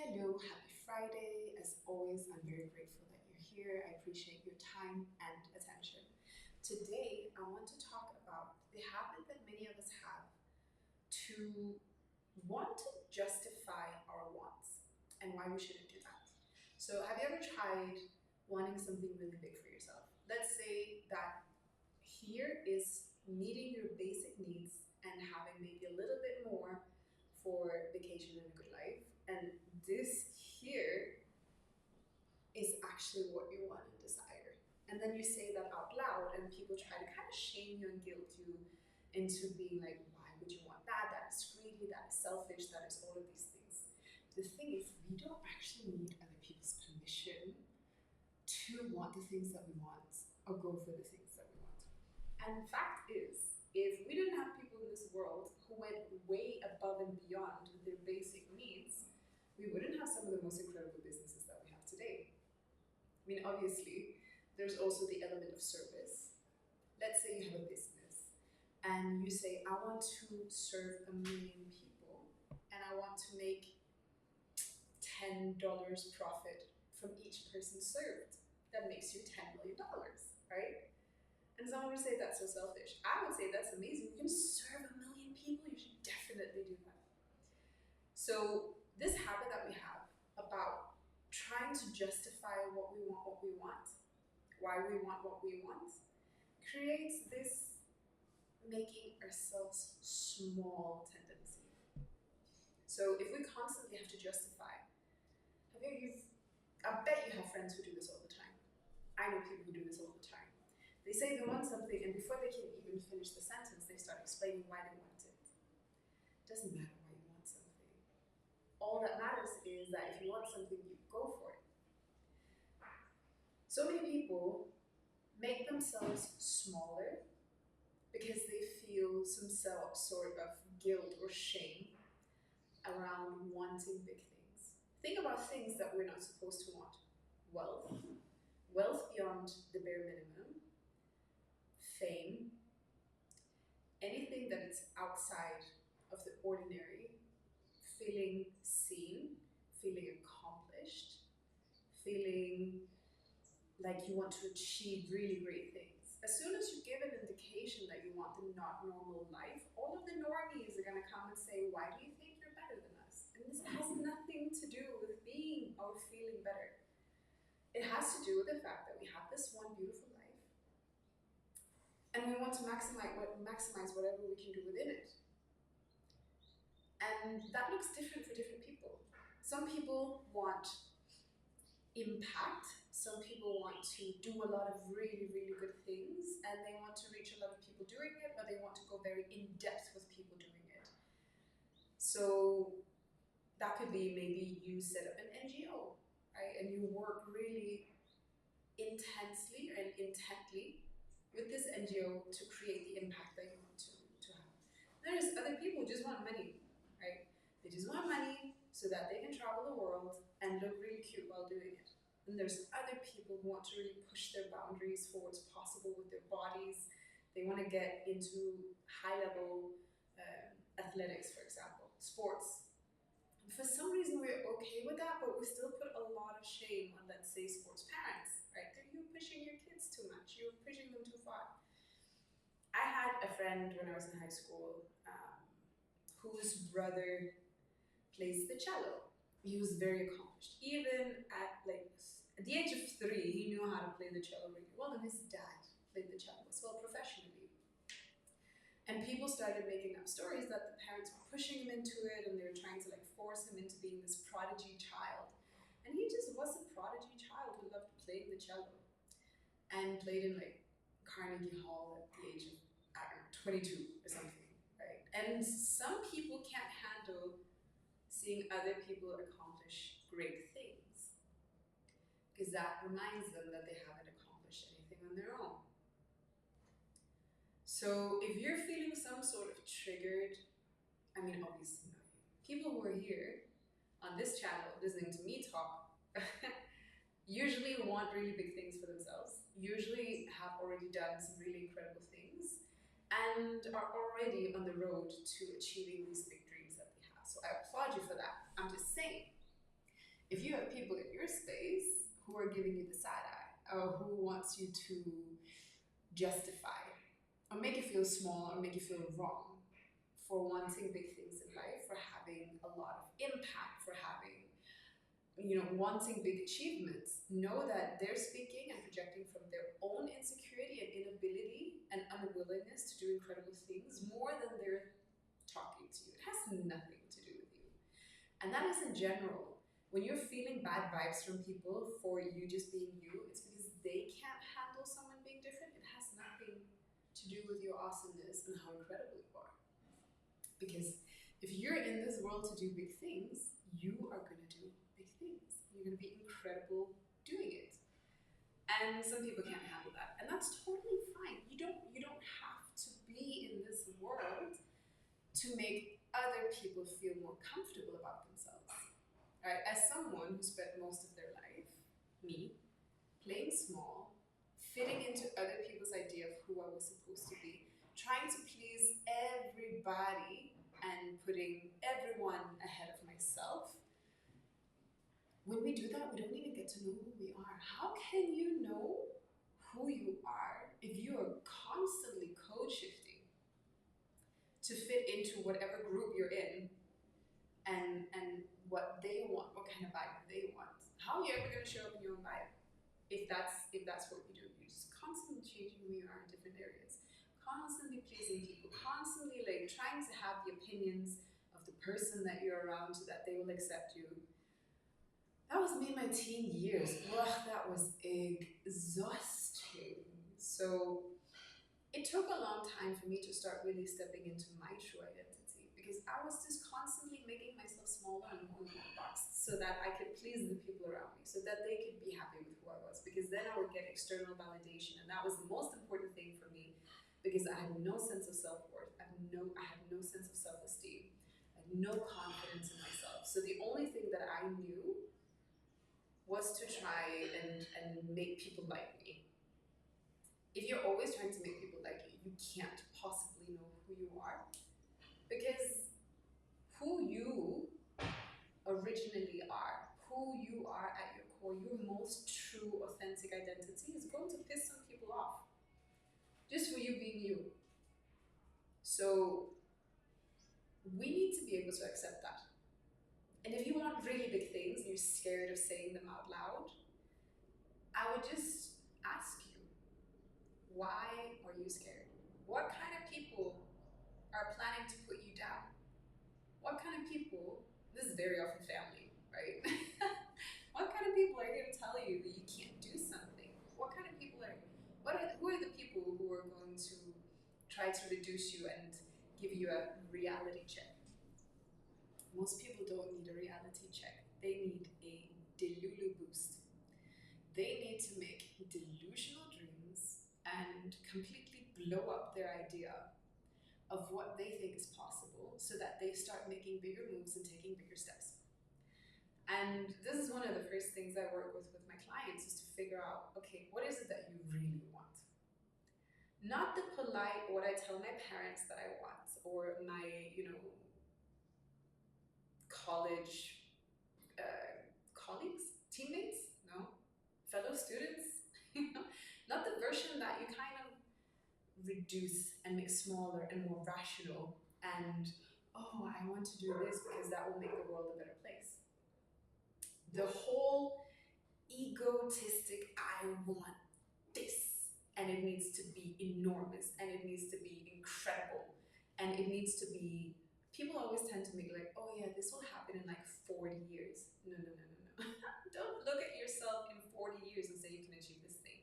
Hello, happy Friday. As always, I'm very grateful that you're here. I appreciate your time and attention. Today, I want to talk about the habit that many of us have to want to justify our wants and why we shouldn't do that. So, have you ever tried wanting something really big for yourself? Let's say that here is meeting your basic needs and having maybe a little bit more for vacation and a good life. And this here is actually what you want and desire. And then you say that out loud, and people try to kind of shame you and guilt you into being like, why would you want that? That is greedy, that is selfish, that is all of these things. The thing is, we don't actually need other people's permission to want the things that we want or go for the things that we want. And the fact is, if we didn't have people in this world who went way above and beyond with their basic needs, we wouldn't have some of the most incredible businesses that we have today. I mean, obviously, there's also the element of service. Let's say you have a business and you say, I want to serve 1 million people and I want to make $10 profit from each person served. That makes you $10 million, right? And someone would say that's so selfish. I would say that's amazing. You can serve 1 million people. You should definitely do that. So this habit that we have about trying to justify what we want, why we want what we want, creates this making ourselves small tendency. So if we constantly have to justify, I bet you have friends who do this all the time. I know people who do this all the time. They say they want something, and before they can even finish the sentence, they start explaining why they want it. It doesn't matter why you want something. All that matters is that if you want something, you go for it. So many people make themselves smaller because they feel some sort of guilt or shame around wanting big things. Think about things that we're not supposed to want: wealth, wealth beyond the bare minimum, fame, anything that is outside of the ordinary, feeling seen, feeling accomplished, feeling like you want to achieve really great things. As soon as you give an indication that you want the not normal life, all of the normies are going to come and say, why do you think you're better than us? And this has nothing to do with being or feeling better. It has to do with the fact that we have this one beautiful life and we want to maximize whatever we can do within it. And that looks different for different people. Some people want impact. Some people want to do a lot of really, really good things and they want to reach a lot of people doing it, or they want to go very in depth with people doing it. So that could be maybe you set up an NGO, right? And you work really intensely and intently with this NGO to create the impact that you want to have. There's other people who just want money, right? They just want money so that they can travel the world and look really cute while doing it. And there's other people who want to really push their boundaries for what's possible with their bodies. They want to get into high level athletics, for example, sports. For some reason, we're okay with that, but we still put a lot of shame on, let's say, sports parents, right? You're pushing your kids too much, you're pushing them too far. I had a friend when I was in high school whose brother plays the cello. He was very accomplished. Even at the age of 3, he knew how to play the cello really well, and his dad played the cello as well professionally. And people started making up stories that the parents were pushing him into it and they were trying to force him into being this prodigy child. And he just was a prodigy child who loved playing the cello and played in Carnegie Hall at the age of, I don't know, 22 or something, right? And some people can't handle seeing other people accomplish great things because that reminds them that they haven't accomplished anything on their own. So if you're feeling some sort of triggered, I mean, obviously not you. People who are here on this channel listening to me talk usually want really big things for themselves, usually have already done some really incredible things, and are already on the road to achieving these big dreams that they have. So I applaud you for that. I'm just saying, If you have people in your space who are giving you the side eye, or who wants you to justify, or make you feel small, or make you feel wrong for wanting big things in life, for having a lot of impact, for having, wanting big achievements, know that they're speaking and projecting from their own insecurity and inability and unwillingness to do incredible things more than they're talking to you. It has nothing to do with you. And that is in general. When you're feeling bad vibes from people for you just being you, it's because they can't handle someone being different. It has nothing to do with your awesomeness and how incredible you are. Because if you're in this world to do big things, you are going to do big things. You're going to be incredible doing it. And some people can't handle that. And that's totally fine. You don't have to be in this world to make other people feel more comfortable about themselves. Right? As someone who spent most of their life, me, playing small, fitting into other people's idea of who I was supposed to be, trying to please everybody and putting everyone ahead of myself. When we do that, we don't even get to know who we are. How can you know who you are if you are constantly code shifting to fit into whatever group you're in and what they want, what kind of vibe they want? How are you ever going to show up in your own vibe if that's what you do? You're just constantly changing who you are in different areas, constantly pleasing people, constantly like trying to have the opinions of the person that you're around so that they will accept you. That was me in my teen years. Ugh, that was exhausting. So it took a long time for me to start really stepping into my true identity because I was just constantly making myself smaller and more boxed so that I could please the people around me, so that they could be happy with who I was, because then I would get external validation, and that was the most important thing for me because I had no sense of self-worth. I had no sense of self-esteem. I had no confidence in myself. So the only thing that I knew was to try and make people like me. If you're always trying to make people like you, you can't possibly know who you are, because who you originally are, who you are at your core, your most true, authentic identity is going to piss some people off just for you being you. So we need to be able to accept that. And if you want really big things and you're scared of saying them out loud, I would just ask you, why are you scared? What kind of people are planning to put you down? What kind of people, this is very often family, right? What kind of people are here to tell you that you can't do something? What kind of people who are the people who are going to try to reduce you and give you a reality check? Most people don't need a reality check. They need a delulu boost. They need to make delusional dreams and completely blow up their idea of what they think is possible so that they start making bigger moves and taking bigger steps. And this is one of the first things I work with my clients, is to figure out, okay, what is it that you really want? Not the polite, what I tell my parents that I want, or my, college colleagues, teammates, no, fellow students, not the version that you kind of reduce and make smaller and more rational and, oh, I want to do this because that will make the world a better place. The whole egotistic, I want this, and it needs to be enormous, and it needs to be incredible, and it needs to be, people always tend to make like, oh yeah, this will happen in like 40 years. No. Don't look at yourself in 40 years and say you can achieve this thing.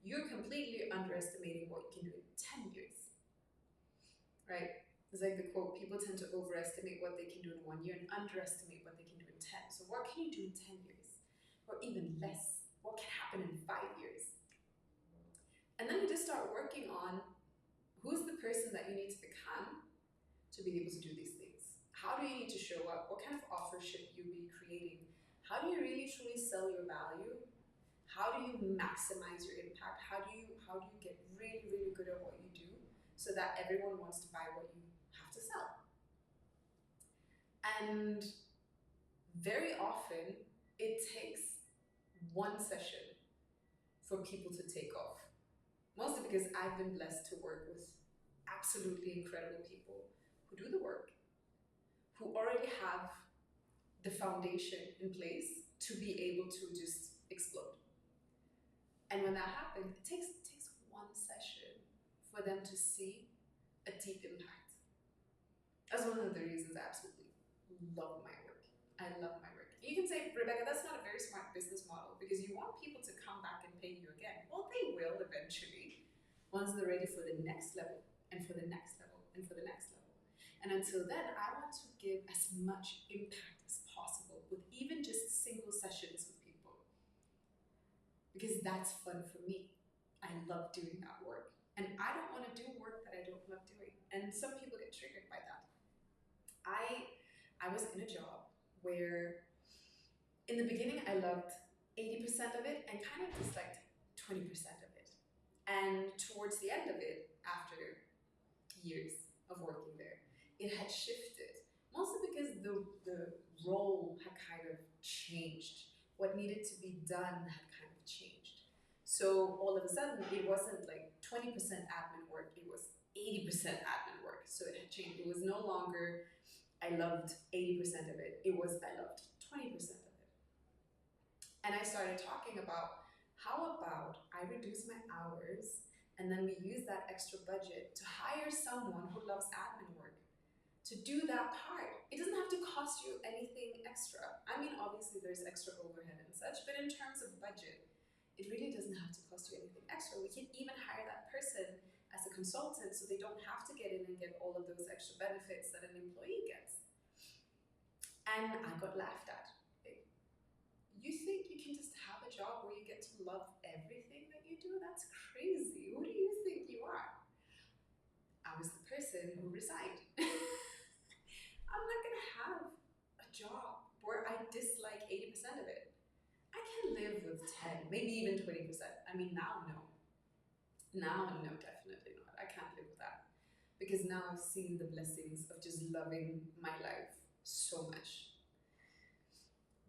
You're completely underestimating what you can do in 10 years, right? It's like the quote, people tend to overestimate what they can do in 1 year and underestimate what they can do in 10. So what can you do in 10 years? Or even less? What can happen in 5 years? And then you just start working on who's the person that you need to become to be able to do these things. How do you need to show up? What kind of offer should you be creating? How do you really truly sell your value? How do you maximize your impact? How do you get really, really good at what you do so that everyone wants to buy what you have to sell? And very often, it takes one session for people to take off. Mostly because I've been blessed to work with absolutely incredible people who do the work, who already have the foundation in place to be able to just explode. And when that happens, it takes one session for them to see a deep impact. That's one of the reasons I absolutely love my work. I love my work. You can say, Rebecca, that's not a very smart business model because you want people to come back and pay you again. Well, they will eventually once they're ready for the next level and for the next level and for the next level. And until then, I want to give as much impact as possible with even just single sessions with people because that's fun for me. I love doing that work. And I don't want to do work that I don't love doing. And some people get triggered by that. I was in a job where in the beginning I loved 80% of it and kind of disliked 20% of it. And towards the end of it, after years of working there, it had shifted. Mostly because the role had kind of changed. What needed to be done had kind of changed. So all of a sudden, it wasn't like 20% admin work, it was 80% admin work. So it had changed. It was no longer I loved 80% of it, it was I loved 20% of it. And I started talking about how about I reduce my hours and then we use that extra budget to hire someone who loves admin work to do that part. It doesn't have to cost you anything extra. I mean, obviously there's extra overhead and such, but in terms of budget, it really doesn't have to cost you anything extra. We can even hire that person as a consultant so they don't have to get in and get all of those extra benefits that an employee gets. And I got laughed at. You think you can just have a job where you get to love everything that you do? That's crazy. Who do you think you are? I was the person who resigned. I'm not gonna have a job where I dislike 80% of it. I can live with 10, maybe even 20%. I mean, now, no. Now, no, definitely not. I can't live with that. Because now I've seen the blessings of just loving my life so much.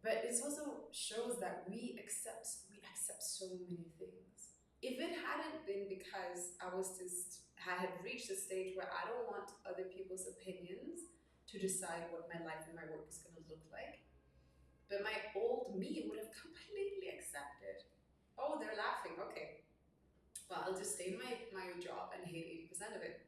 But it also shows that we accept so many things. If it hadn't been because I had reached a stage where I don't want other people's opinions to decide what my life and my work is going to look like, but my old me would have completely accepted. Oh, they're laughing. Okay. Well, I'll just stay in my job and hate 80% of it.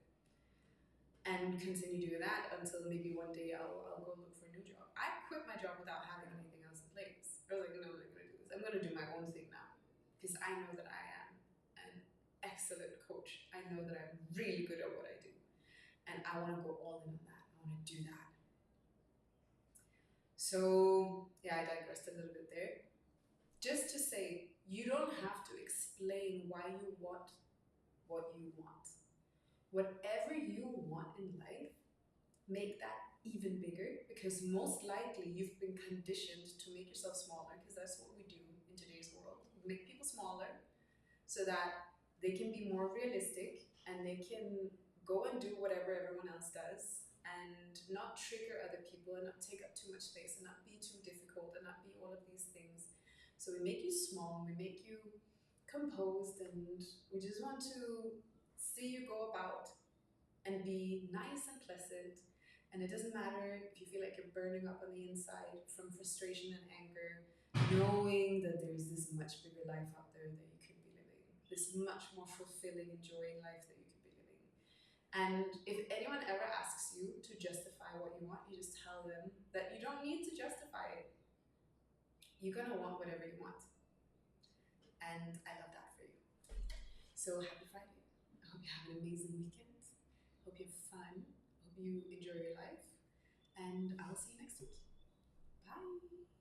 And continue doing that until maybe one day I'll go look for a new job. I quit my job without having anything else in place. I was like, no, I'm not going to do this. I'm going to do my own thing now. Because I know that I am an excellent coach. I know that I'm really good at what I do. And I want to go all in on that. I want to do that. So, yeah, I digressed a little bit there. Just to say, you don't have to explain why you want what you want. Whatever you want in life, make that even bigger because most likely you've been conditioned to make yourself smaller because that's what we do in today's world. We make people smaller so that they can be more realistic and they can go and do whatever everyone else does and not trigger other people and not take up too much space and not be too difficult and not be all of these things. So we make you small, we make you composed, and we just want to see you go about and be nice and pleasant. And it doesn't matter if you feel like you're burning up on the inside from frustration and anger, knowing that there's this much bigger life out there that you could be living, this much more fulfilling, enjoying life that you could be living. And if anyone ever asks you to justify what you want, you just tell them that you don't need to justify it. You're gonna want whatever you want. And I love that for you. So happy Friday. I hope you have an amazing weekend. Hope you have fun. Hope you enjoy your life. And I'll see you next week. Bye.